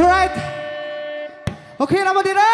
Alright. Okay na mo din na.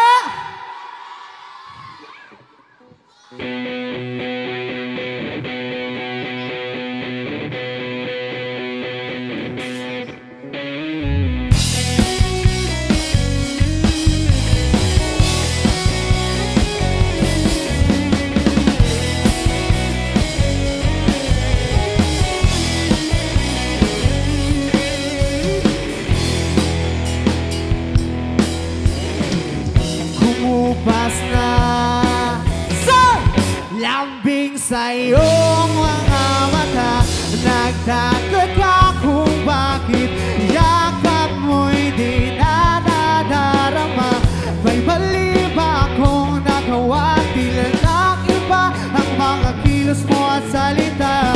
Sa iyong mga mata, nagtataka kung bakit yakap mo'y di nadadarama. May mali ba akong nagawa? Tila ng iba ang mga kilos mo at salita.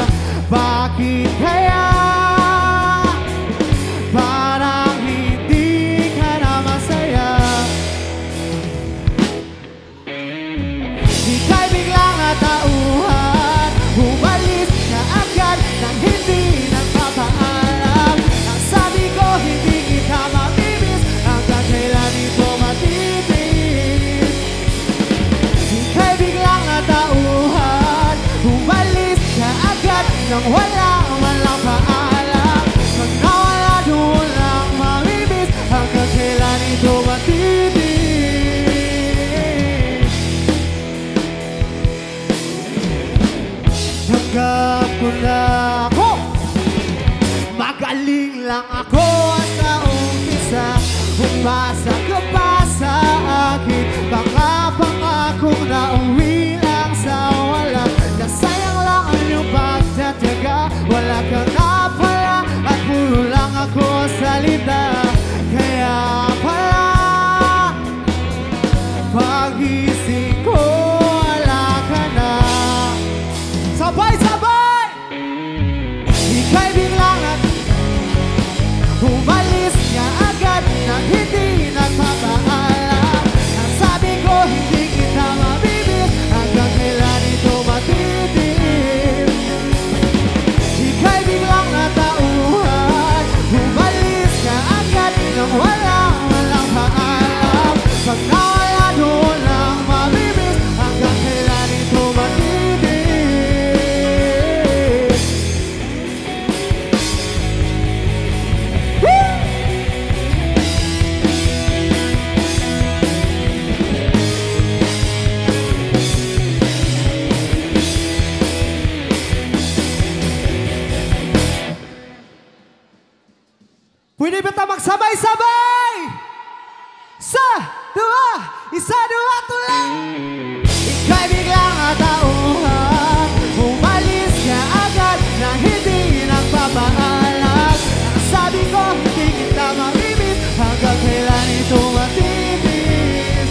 Bakit kaya parang hindi ka na masaya? Di ka'y biglang natauhan, umalis ka agad nang hindi nagpapaalam. Ang sabi ko, hindi kita mamimiss hanggang kailan ito matitiis. Di ka'y biglang natauhan, umalis ka agad nang walang paalam. Pag nawala doon lang mamimiss hanggang kailan ito matitiis. Tanggap ko na ako, magaling lang ako sa umpisa. Umasa ka pa sa akin, baka pangakong nauwi lang sa wala. Nasayang lang ang iyong pagtatyaga, wala ka nga pala at puro lang ako salita. Kaya pala pag-isip ko wala ka na. Sabay-sabay! Ika'y biglang umalis ka agad nang hindi nagpapaalam. Ang sabi ko, hindi kita mabibig hanggang kailan ito matitiis. Ika'y biglang natauhan, umalis ka agad nang walang paalam. Pag nawala doon lang mabibig hanggang kailan ito matitiis. Pwede ba tayo magsabay-sabay? Isa, dua, tuloy! Ika'y biglang natauhan, umalis ka agad nang hindi nagpapaalam. Ang sabi ko, hindi kita mamimiss hanggang kailan ito matitiis.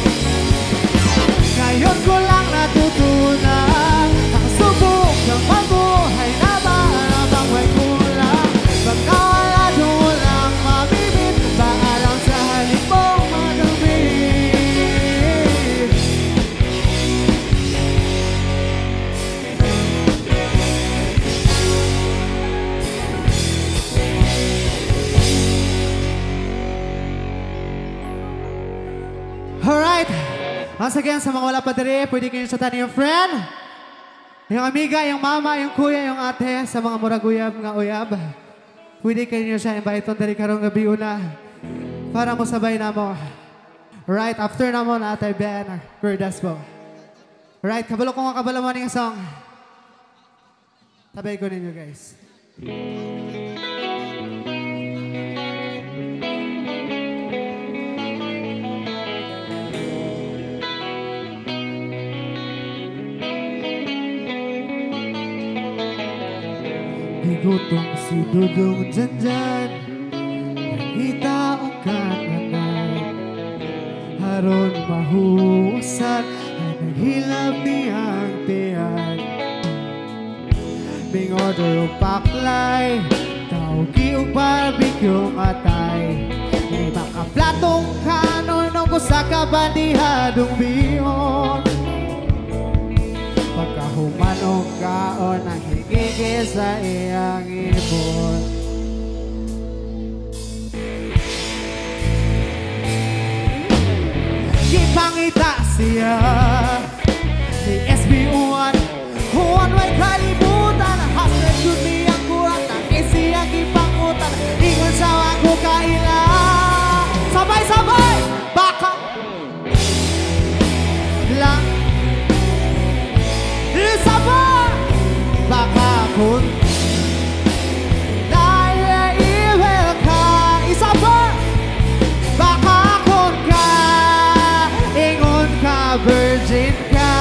Ngayon ko lang natutunan ang subok ng mabuhay na malamang may kulang. Pag nawala doon lang mamimit, paalam sa halip mong madumi. Alright, once again sa mga wala pa diri, pwede kayo sa tani yung friend, yung amiga, yung mama, yung kuya, yung ate, sa mga muraguyab nga uyab. Pwede kayo siya invite on dari karong gabi una para mo sabay na mo. Right, after na mo na atay Ben, Verdas po. Right, kabalo ko nga kabalo mo ning song. Sabay ko ninyo guys. Bigotong si Dudong dyan Nangitaong kananan Haron mahuwasan Ay naghilap niyang tiyan Bing order o paklay Taugi o barbecue atay May makaplatong kanon Nung kusa ka bandihadong bihon Pagkahumanong kaon Ang higigil sa iyang ibon pangita siya ni SB1 Huwag may kalibutan Hasret yun niyang kurat Nangis siyang ipangutan Ingon sa ako kaila Sabay-sabay Baka lang Sabay Baka kun Naiiwel ka Isa pa Baka kun ka Ingon ka virgin ka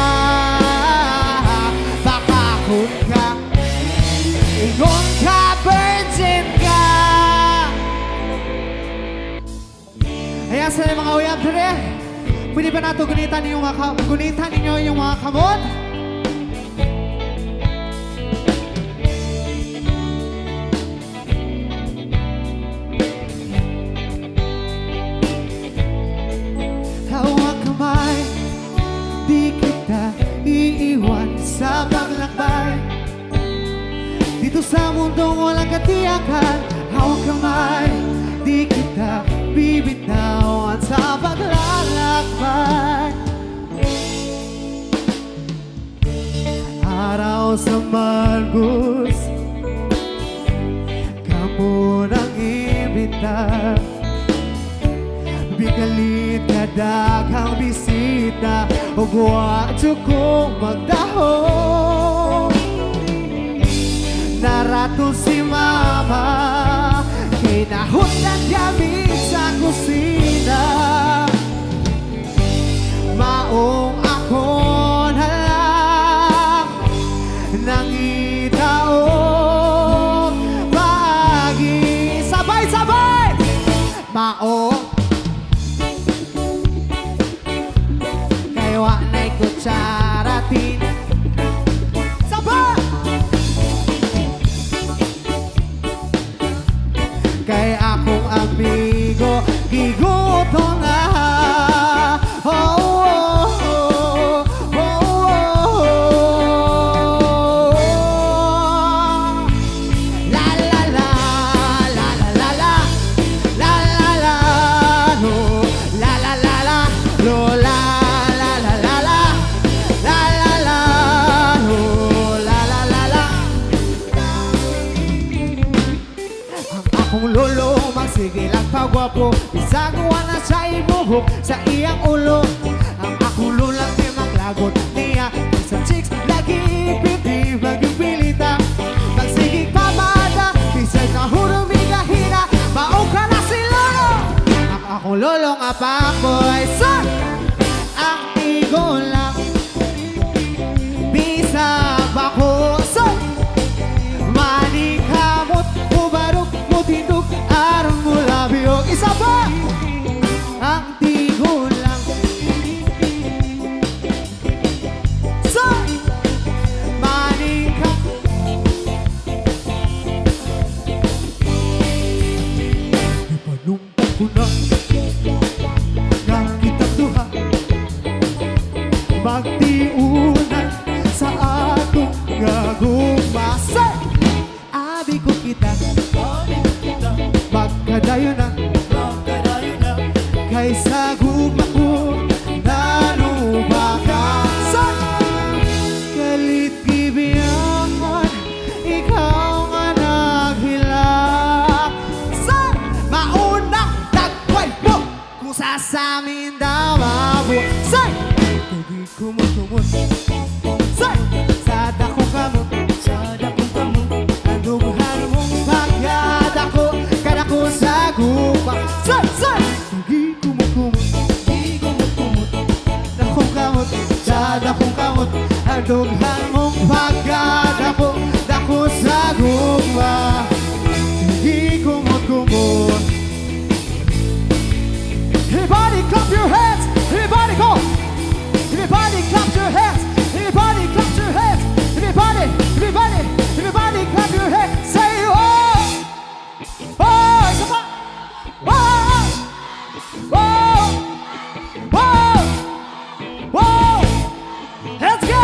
Baka kun ka Ingon ka virgin ka Ayan sa mga uyab dire pwede ba nato gunitan ninyo yung mga kamot? Hawak kamay, di kita iiwan sa paglakbay. Dito sa mundong walang katiyakan, hawak kamay, di kita bibitawan sa paglalakbay. Araw sa Margus, kamu nang imbita. Bigalit ka daghang bisita o guwadyo kong magdahon. Naraton si mama kinahutlan gamit sa kusina. Maong ako na lang nangitaong maagi. Sabay-sabay! Maong kayo na'y kutsaratin. Sabay! Kay akong amigo giguto na. Oh, oh, oh, oh, oh. La la la la la la la la la la no la la la la lo la la la la la la la la no la la la la. Ang akong lolo magsigil ang pagwapo bisagawa na sa ibuhok sa iyang ulo. Ang akong lulang di maglagot niya sa chicks lagi ipiti mag-ipilita. Magsigig pamada bisag na hurumiga hina maong ka na si lolo. Ang akong lolo nga pakoy son ang tigo lang bisag bako son maning kamot ubarok mutindog aron mula biyog. Isa pa ang tigo lang son maning kamot ipanumpa ko na nakitang duha magtiunan sa atong gagumasa. Abi ko kita magkadayo na kaysa guma ko nanubakasan. Kalit gibiyangan ikaw nga naghilak sa maunang tagway mo kung sasamin daw mabusan. Kagi kumot-kumot sa dako kamot andughan mong pagkadako kadako sa gupa. Kagi kumot-kumot dako kamot sa dako kamot andughan mong pagkadako dako sa gupa. Kagi kumot-kumot. Everybody clap your hands. Everybody go. Everybody clap your hands. Everybody clap your hands. Everybody, everybody, everybody clap your hands. Say oh, oh, sama, oh, oh, oh, oh. Let's go.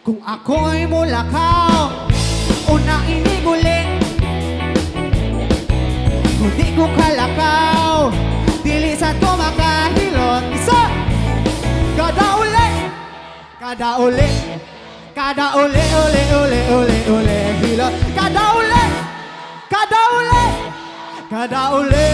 Kung ako'y mulakaw, una iniguling, kundi uli, uli, hilot. Kada uli, kada uli.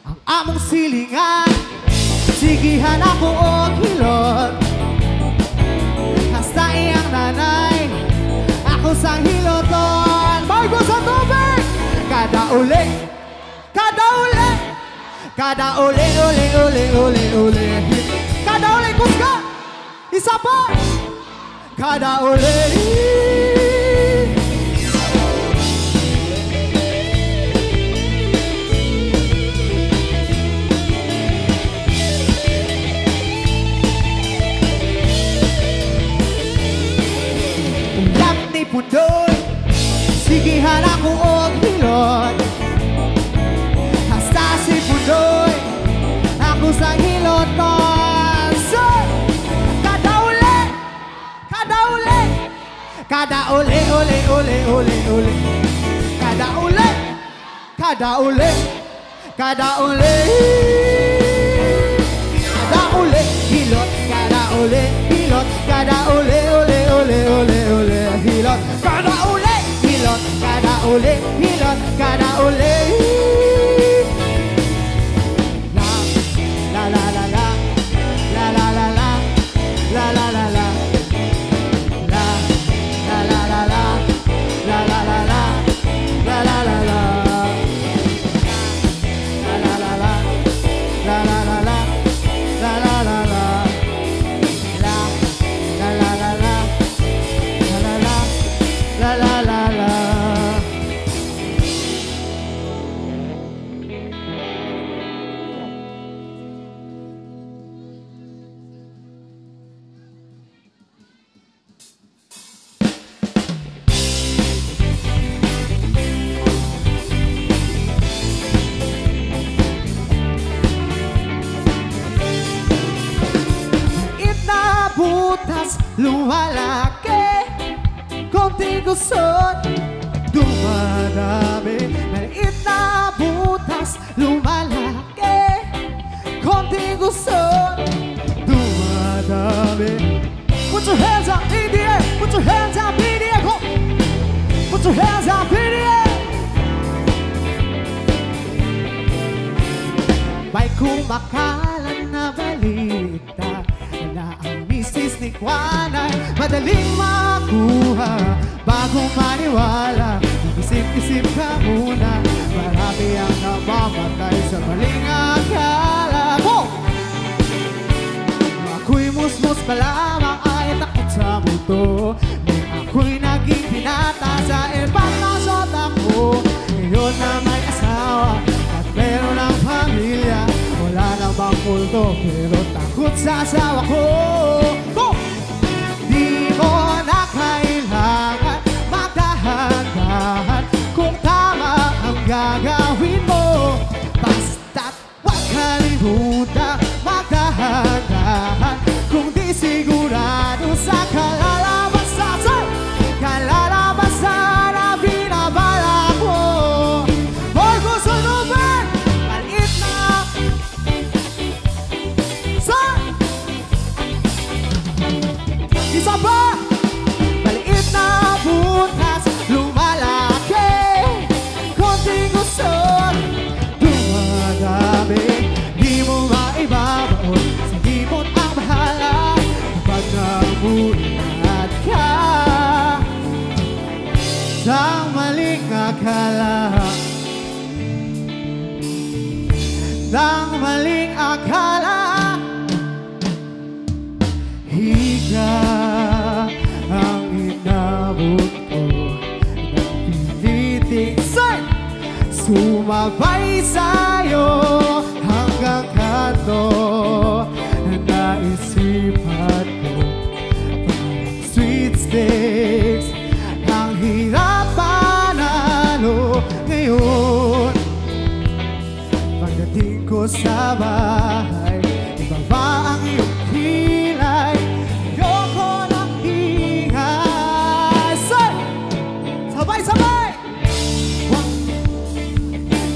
Ang among silingan, sigihan ako og hilot. Hasta iyang nanay, ako sang hiloton. Bago sa tubig, kada uli, kada uli, kada uli, uli. Kada uli, kusga, isa pa, kada uli. Pundoy, sigihan ako og hilot. Hasta si pundoy, ako sang hiloton. So, kada uli, kada uli, kada uli, uli. Kada uli, kada uli, kada uli. Kada uli, hilot, kada uli, hilot, kada uli, uli. Hilot, kada uli, hilot, kada uli, hilot, kada uli. La la la la, la la la la, la la la la, la la la la la, la la la la, la la la la, la la la la, la la la la, la la la la. La la la la. Butas lumalaki, konting gusot dumadami. Maliit na butas lumalaki, konting gusot dumadami. Put your hands up in the air, put your hands up in the air, go. Put your hands up in the air. May kumakalan na balita na ang misis ni Juanay madaling makuha. Bago maniwala, isip-isip ka muna. Marami ang namamatay sa maling akala mo. Ako'y musmus pa lamang ay takot sa multo. Ako'y naging pinata sa ipagkasot ako. Ngayon na may asawa at meron ng pamilya, wala na bang kulto pero takot sa asawa ko. Go! Di mo na kailangan magdahan-dahan kung tama ang gagawin mo. Basta't huwag kalimutan magdahan-dahan kung di sigurado sa kalalabasan. Kalalabasan na binabala ko. Hoy, gusto nyo ba? Maliit na isa pa! Maliit na butas lumalaki, konting gusot dumadami. Di mo maibabaon sa himot ang bahala kapag namulat ka sa maling akala. Ng maling akala, higa ang inabot ko ng piniting sumabay sa'yo hanggang kanto. Naisipan ko parang sweet sticks, ang hirap panalo ngayon. Pagdating ko sa bahay, ibaba ang iyong kilay, Sabay-sabay!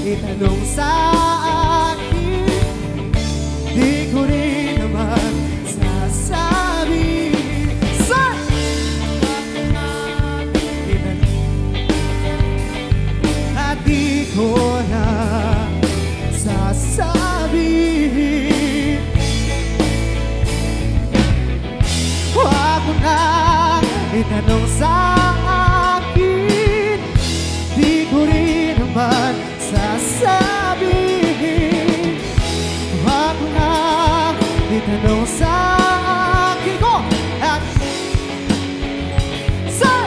Itanong sa akin, di ko rin naman sasabihin. Sir! At di ko na sasabihin. Huwag mo na itanong sa akin, di ko rin naman sasabihin. Huwag mo na itanong sa akin ko at sir!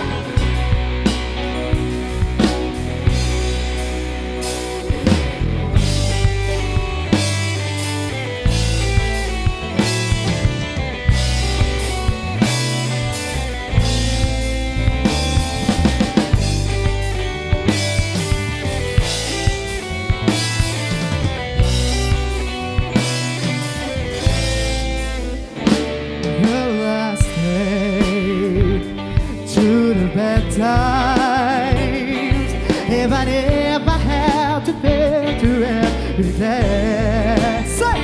Times, even if I have to pay to every day, say,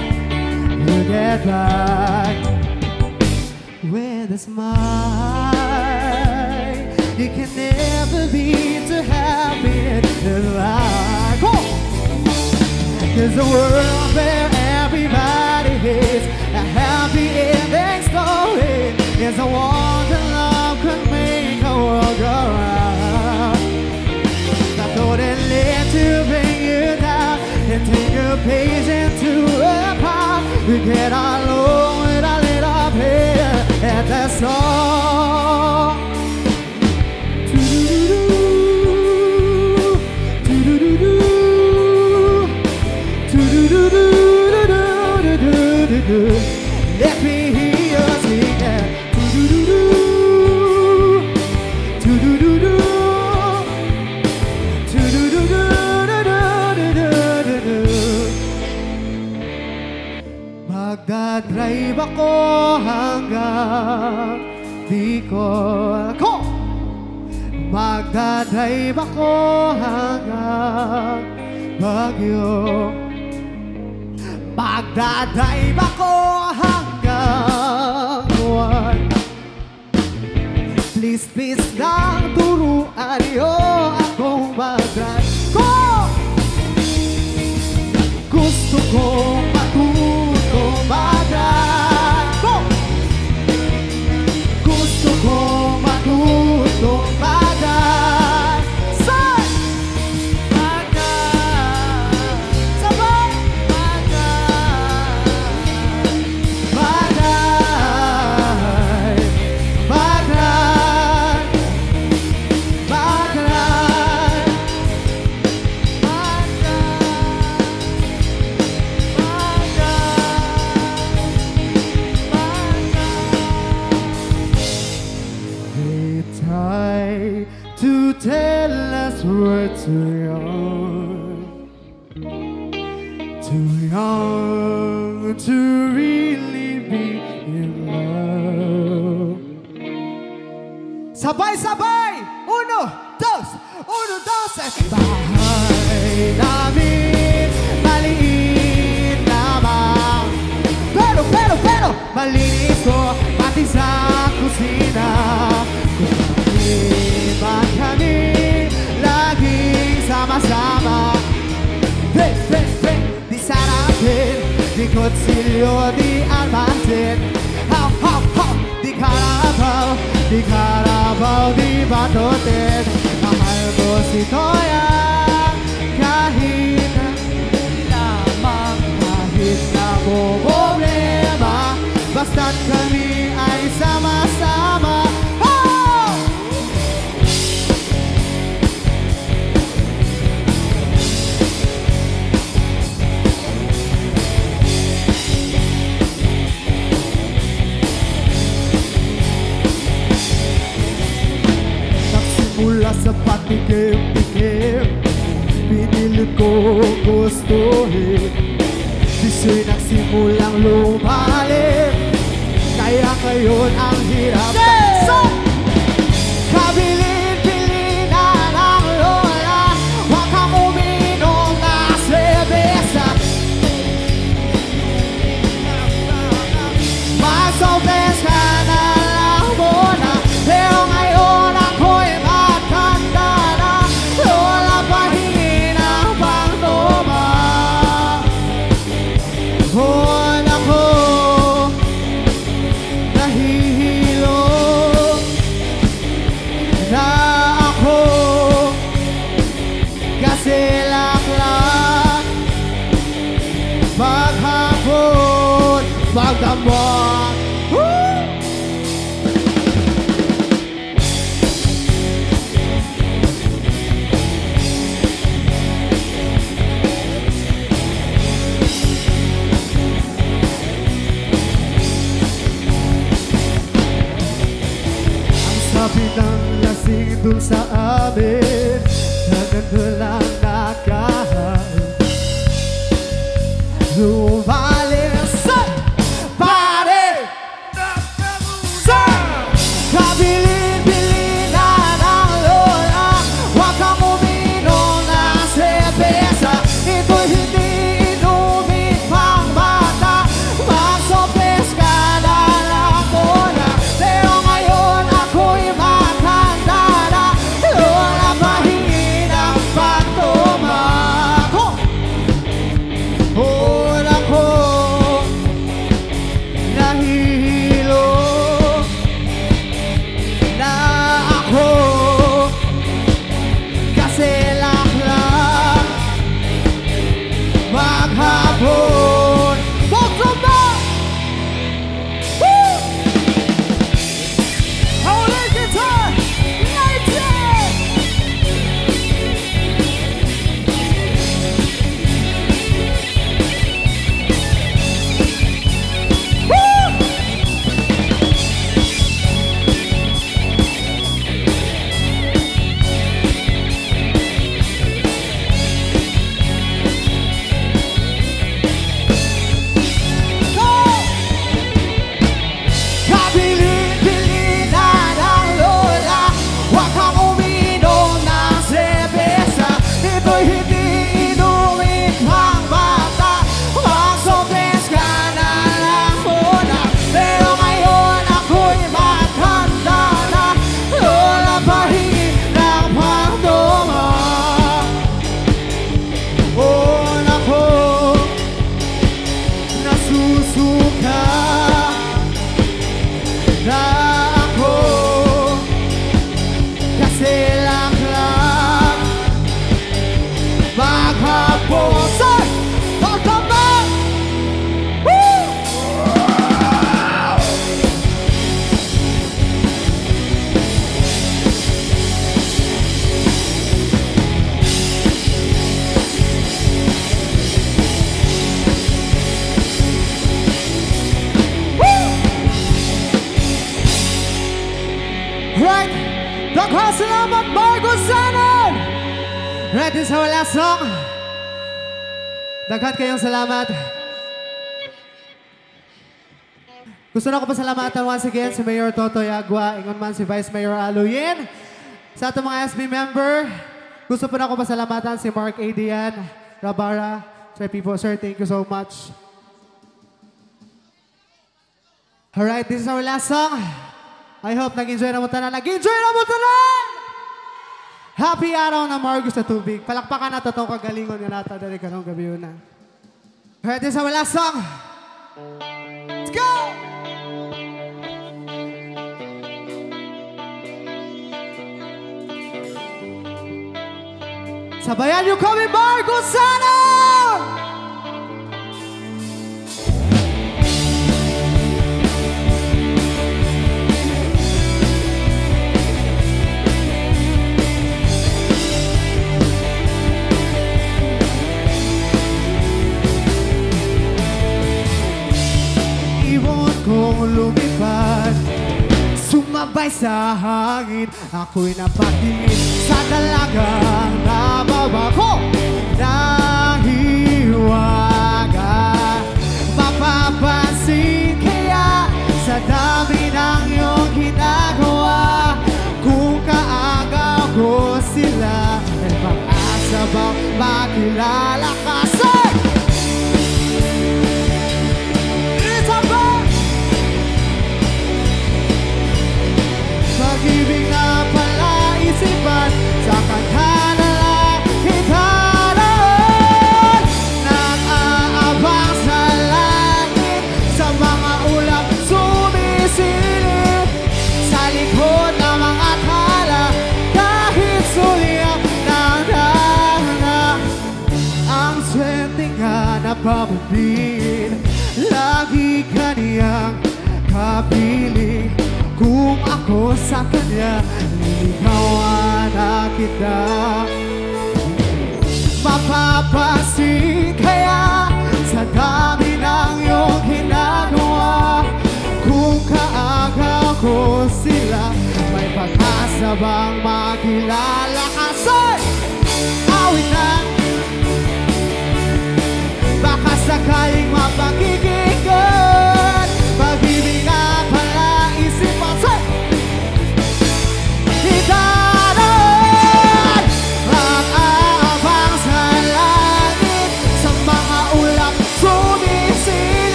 you get back with a smile. You can never be too happy in life. There's a world where everybody is a happy ending story. There's a world that love could make a world go round. I thought it led to bring you down and take a page into a pile. We get along with a little bit, and that's all. Let me hear you sing that. Magdadrive ako hanggang di ko ako. Magdadrive ako hanggang Baguio. Magdadrive ako hanggang Juan. Please, please lang turuan niyo akong mag-drive. Gusto kong matutong mag-drive. Gusto kong matutong mag-drive. Say! Mag-drive. Sabay! Mag-drive. Mag-drive. Mag-drive. Mag-drive. They try to tell us we're too young to really be in love. Sabay-sabay! Uno, dos! Bahay namin, maliit lamang. Pero, malinis ko pati sa kusina. Kung bakit kami laging sama-sama. Hey, di sarapin, di kutsilyo, di almasin. Di karabaw, di batutin. Mahal ko si Toya kahit lamang, kahit na problema, basta't kami ay sama-sama. Mula sa patikim-tikim, pinili ko gustuhin. Diso'y nagsimulang lumalim, kaya ngayon ang hirap. Kabilin-pilin na mo. Woo! Sabi ng lasing dun sa amin na ganito lang nakahain. Lumalis sa pare sa kabilin-bilin na ng lola. Huwag kang uminom ng serbesa, ito'y hindi inumin pang bata. Magsopes ka na lang muna, pero ngayon ako'y matanda na. Lola, pahingi ng pagtumako. Una ko nahihilo na ako kasi laklang maghapon. Pagkama! Woo! Holy guitar! United! Woo! Go! Kabilin-bilin na ng lola. Huwag kang uminom ng serbesa, ito'y hindi inumin pang bata. Magsopes ka na lang muna, pero ngayon ako'y matanda na. Lola, pahingi ng pagtuma. Una ko nasusuka na ako kasi laklang maghapon. Sir! Pagkama! Woo! Right! Daghang salamat, Margo Sanon! Right, this is our last song. Daghan kayong salamat. Gusto na ko pasalamatan once again si Mayor Totoy Agua, ingon man si Vice Mayor Aluyin. Sa atong mga SB member, gusto po na ko pasalamatan si Mark Adian, Rabara, Sir People. Sir, thank you so much. Alright, this is our last song. I hope nag-enjoy na mo tanan. Nag-enjoy na mo tanan! Happy araw na Margo sa tubig. Palakpakan na itong kagalingon nga nata dali karong gabi na. Alright, this is our last song. Let's go! Sabayan niyo kami, Margo Sanon! Ibon kong lumipad, sumabay sa hangin. Ako'y napatingin sa dalagang nabawa ko. Nahiwaga, mapapansin kaya sa dami ng iyong ginagawa. Kung kaagaw ko sila, ay pag-asa bang makilala ka? Pag-ibig na palaisipan, sa kanta na lang kita noon. Nag-aabang sa langit, sa mga ulang sumisilip, sa likod ng mga tala, kahit suliang nangangana. Ang swerte nga na pamubin, lagi kaniyang kapiling. Kung ako sa kanya, liligawan na kita. Mapapansin kaya sa dami ng iyong ginagawa, kung kaagaw ko sila, may pag-asa bang makilala ka? Soy! Awit na baka sakaling